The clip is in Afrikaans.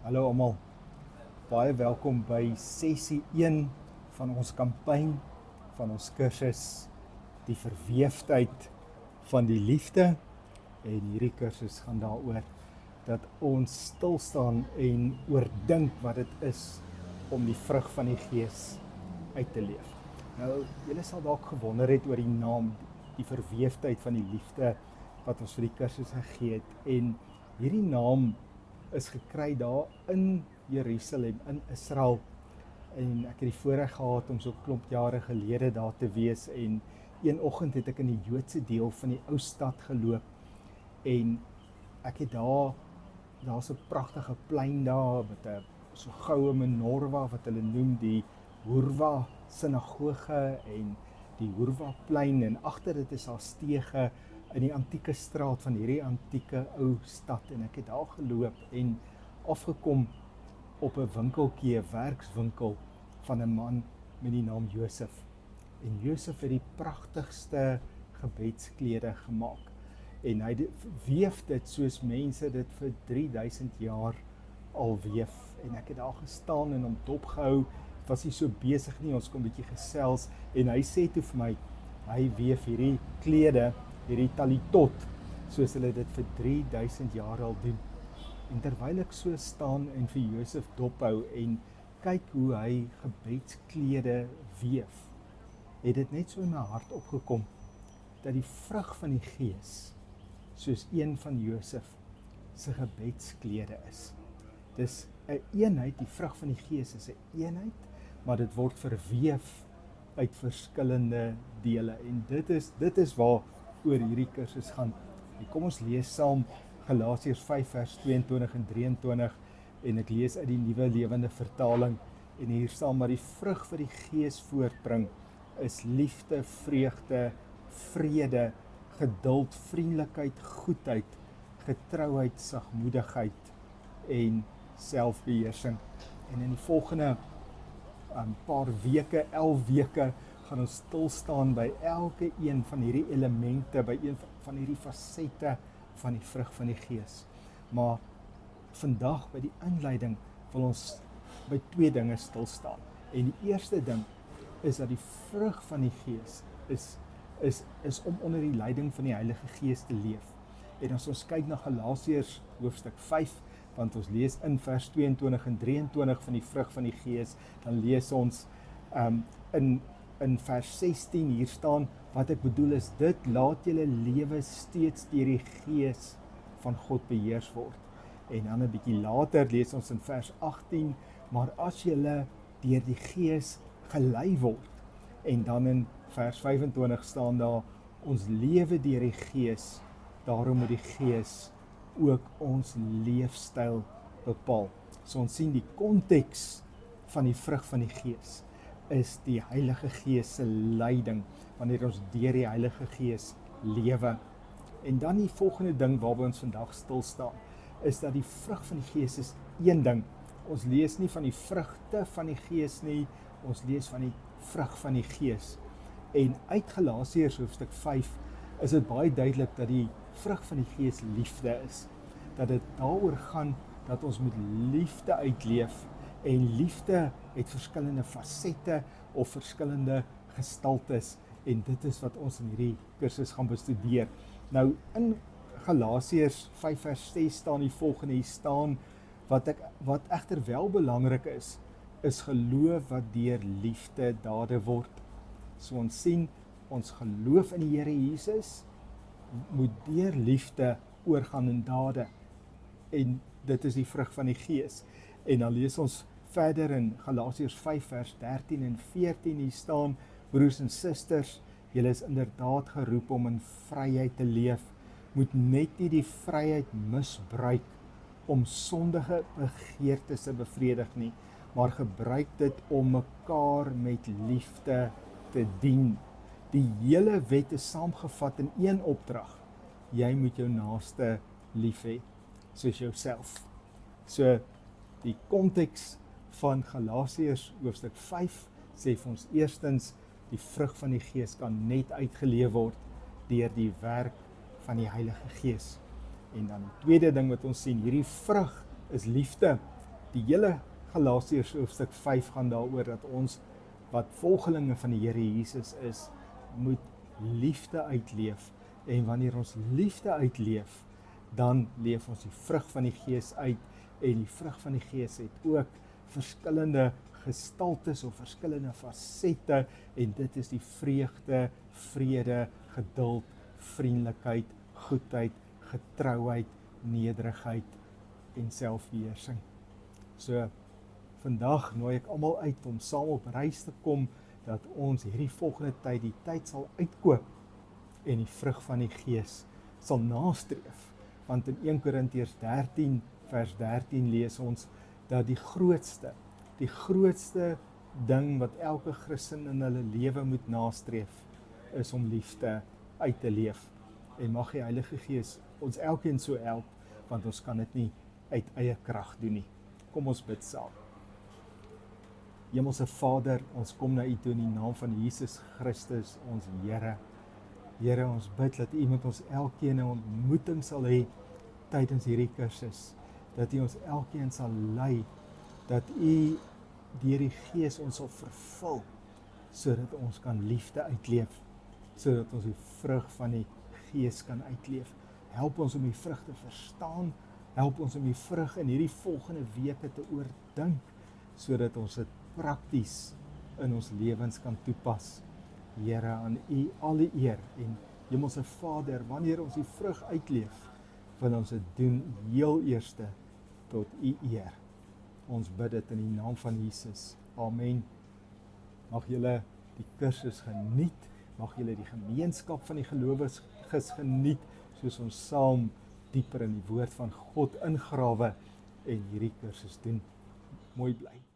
Hallo almal, baie welkom by sessie 1 van ons kampanje, van ons kursus, die verweefdheid van die liefde. En hierdie kursus gaan daaroor dat ons stilstaan en oordink wat dit is om die vrug van die Gees uit te leef. Nou, julle sal dalk gewonder het oor die naam, die verweefdheid van die liefde wat ons vir die kursus gegee het. En hierdie naam is gekry daar in Jerusalem, in Israel. En ek het die voorreg gehad om so 'n klomp jare gelede daar te wees. En een oggend het ek in die Joodse deel van die ou stad geloop. En ek het daar's 'n pragtige plein daar met 'n so goue menorah wat hulle noem die Hurwa sinagoge en die Hurwa plein, en agter dit is daar stege in die antieke straat van hierdie antieke ou stad. En ek het daar geloop en afgekom op 'n winkeltjie, 'n werkswinkel van 'n man met die naam Josef. En Josef het die pragtigste gebedsklede gemaak. En hy weef dit soos mense dit vir 3000 jaar al weef. En ek het daar gestaan en hom dopgehou. Was nie so besig nie, ons kon 'n bietjie gesels. En hy sê toe vir my, hy weef hierdie klede, hierdie talitot, soos hulle dit vir 3000 jaar al doen. En terwyl ek so staan en vir Josef dophou en kyk hoe hy gebedsklede weef, het dit net so in my hart opgekom, dat die vrug van die Gees, soos een van Josef se gebedsklede is. Dis 'n eenheid, die vrug van die Gees is 'n eenheid, maar dit word verweef uit verskillende dele. En dit is waar oor hierdie kursus gaan. En kom ons lees saam Galasiërs 5 vers 22 en 23, en ek lees uit die Nuwe Lewende Vertaling. En hier staan: maar die vrug vir die Gees voortbring is liefde, vreugde, vrede, geduld, vriendelikheid, goedheid, getrouheid, sagmoedigheid en selfbeheersing. En in die volgende paar weke, 11 weke, gaan ons stilstaan by elke een van hierdie elemente, by een van hierdie fasette van die vrug van die Gees. Maar vandag by die inleiding wil ons by 2 dinge stilstaan. En die eerste ding is dat die vrug van die Gees is om onder die leiding van die Heilige Gees te leef. En as ons kyk na Galasiërs hoofstuk 5, want ons lees in vers 22 en 23 van die vrug van die Gees, dan lees ons in vers 16 hier staan: wat ek bedoel is dit, laat julle lewe steeds deur die Gees van God beheers word. En dan 'n bietjie later lees ons in vers 18: maar as julle deur die Gees gelei word. En dan in vers 25 staan daar: ons lewe deur die Gees, daarom moet die Gees ook ons leefstyl bepaal. So ons sien die konteks van die vrug van die Gees is die Heilige Gees se leiding, wanneer ons deur die Heilige Gees lewe. En dan die volgende ding waarby ons vandag stil staan, is dat die vrug van die Gees is een ding. Ons lees nie van die vrugte van die Gees nie, ons lees van die vrug van die Gees. En uit Galasiërs hoofstuk 5 is dit baie duidelik dat die vrug van die Gees liefde is. Dat dit daaroor gaan dat ons met liefde uitleef. En liefde het verskillende fasette of verskillende gestaltes. En dit is wat ons in hierdie kursus gaan bestudeer. Nou in Galasiërs 5 vers 6 staan die volgende, hier staan: wat egter wel belangrik is geloof wat deur liefde dade word. So ons sien, ons geloof in die Here Jesus moet deur liefde oorgaan in dade. En dit is die vrug van die Gees. En dan lees ons verder in Galasiërs 5 vers 13 en 14, hier staan: broers en susters, julle is inderdaad geroep om in vryheid te leef. Moet net nie die vryheid misbruik om sondige begeertes te bevredig nie, maar gebruik dit om mekaar met liefde te dien. Die hele wet is saamgevat in een opdrag: jy moet jou naaste lief hê soos jouself. So die konteks van Galasiërs hoofstuk 5 sê vir ons eerstens, die vrug van die Gees kan net uitgeleef word deur die werk van die Heilige Gees. En dan die tweede ding wat ons sien, hierdie vrug is liefde. Die hele Galasiërs hoofstuk 5 gaan daaroor dat ons wat volgelinge van die Here Jesus is, moet liefde uitleef. En wanneer ons liefde uitleef, dan leef ons die vrug van die Gees uit, en die vrug van die Gees het ook verskillende gestaltes of verskillende fasette, en dit is die vreugde, vrede, geduld, vriendelikheid, goedheid, getrouheid, nederigheid en selfbeheersing. So, vandag nooi ek almal uit om saam op reis te kom, dat ons hierdie volgende tyd die tyd sal uitkoop en die vrug van die Gees sal nastreef. Want in 1 Korintiërs 13 vers 13 lees ons dat die grootste ding wat elke Christen in hulle lewe moet nastreef, is om liefde uit te leef. En mag die Heilige Gees ons elkeen so help, want ons kan dit nie uit eie krag doen nie. Kom ons bid saam. Hemelse Vader, ons kom na U toe in die naam van Jesus Christus, ons Here. Here, ons bid dat U met ons elkeen 'n ontmoeting sal hê tydens hierdie kursus, dat U ons elkeen sal lei, dat U deur die Gees ons sal vervul, sodat ons kan liefde uitleef, sodat ons die vrug van die Gees kan uitleef. Help ons om die vrug te verstaan, help ons om die vrug in hierdie volgende weke te oordink, sodat ons dit prakties in ons lewens kan toepas. Here, aan U al die eer, en Hemelse Vader, wanneer ons die vrug uitleef, wil ons dit doen heel eerste tot U eer. Ons bid dit in die naam van Jesus. Amen. Mag julle die kursus geniet, mag julle die gemeenskap van die gelowiges geniet, soos ons saam dieper in die woord van God ingrawe en hierdie kursus doen. Mooi bly.